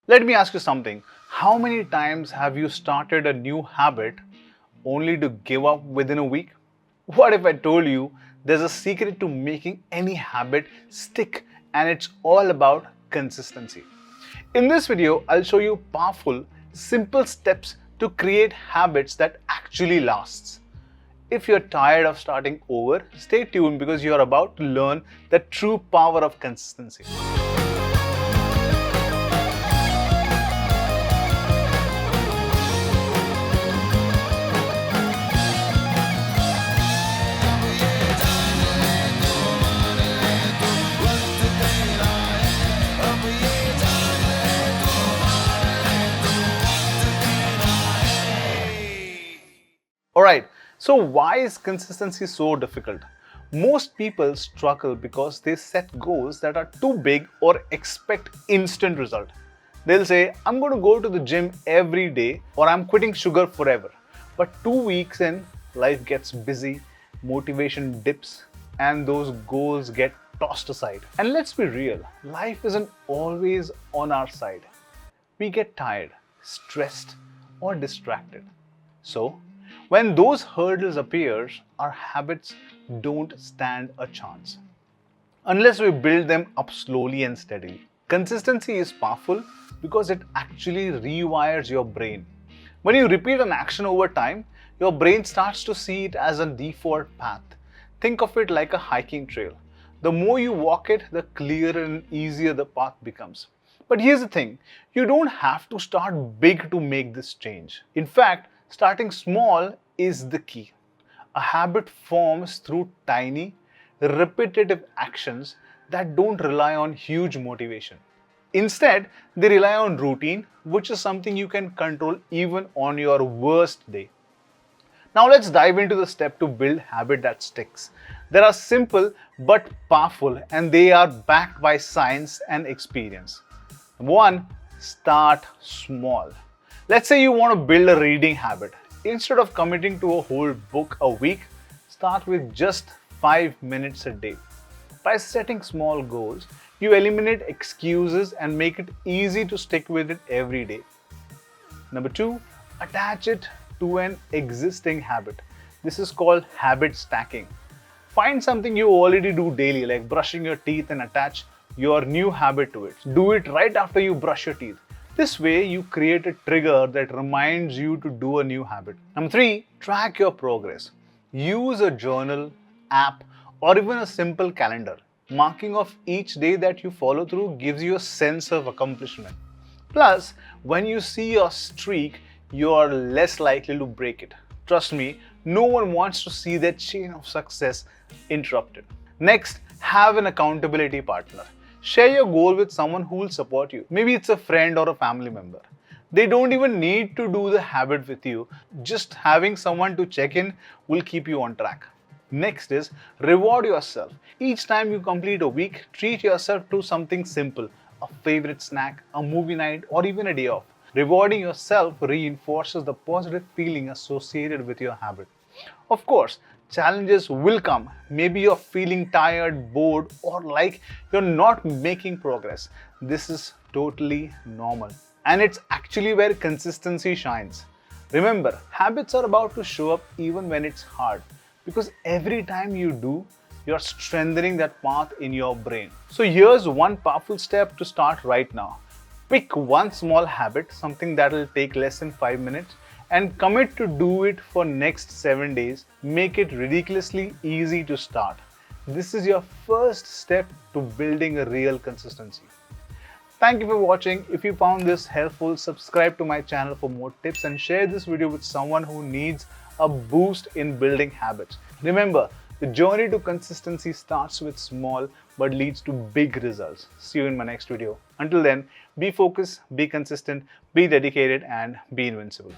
Let me ask you something. How many times have you started a new habit only to give up within a week? What if I told you there's a secret to making any habit stick and it's all about consistency? In this video, I'll show you powerful, simple steps to create habits that actually lasts. If you're tired of starting over, stay tuned because you're about to learn the true power of consistency. Alright, so why is consistency so difficult? Most people struggle because they set goals that are too big or expect instant result. They'll say, I'm going to go to the gym every day or I'm quitting sugar forever. But 2 weeks in, life gets busy, motivation dips, and those goals get tossed aside. And let's be real, life isn't always on our side. We get tired, stressed, or distracted. So, when those hurdles appear, our habits don't stand a chance. Unless we build them up slowly and steadily. Consistency is powerful because it actually rewires your brain. When you repeat an action over time, your brain starts to see it as a default path. Think of it like a hiking trail. The more you walk it, the clearer and easier the path becomes. But here's the thing, you don't have to start big to make this change. In fact, starting small is the key. A habit forms through tiny, repetitive actions that don't rely on huge motivation. Instead, they rely on routine, which is something you can control even on your worst day. Now let's dive into the step to build habit that sticks. They are simple but powerful and they are backed by science and experience. Number one, start small. Let's say you want to build a reading habit. Instead of committing to a whole book a week, start with just 5 minutes a day. By setting small goals, you eliminate excuses and make it easy to stick with it every day. Number two, attach it to an existing habit. This is called habit stacking. Find something you already do daily, like brushing your teeth, and attach your new habit to it. Do it right after you brush your teeth. This way, you create a trigger that reminds you to do a new habit. Number three, track your progress. Use a journal, app, or even a simple calendar. Marking off each day that you follow through gives you a sense of accomplishment. Plus, when you see your streak, you are less likely to break it. Trust me, no one wants to see that chain of success interrupted. Next, have an accountability partner. Share your goal with someone who will support you. Maybe it's a friend or a family member. They don't even need to do the habit with you. Just having someone to check in will keep you on track. Next is reward yourself. Each time you complete a week, treat yourself to something simple, a favorite snack, a movie night, or even a day off. Rewarding yourself reinforces the positive feeling associated with your habit. Of course, challenges will come. Maybe you're feeling tired, bored, or like you're not making progress. This is totally normal. And it's actually where consistency shines. Remember, habits are about to show up even when it's hard. Because every time you do, you're strengthening that path in your brain. So here's one powerful step to start right now. Pick one small habit, something that will take less than 5 minutes, and commit to do it for next 7 days. Make it ridiculously easy to start. This is your first step to building a real consistency. Thank you for watching. If you found this helpful, subscribe to my channel for more tips and share this video with someone who needs a boost in building habits. Remember, the journey to consistency starts with small but leads to big results. See you in my next video. Until then, be focused, be consistent, be dedicated, and be invincible.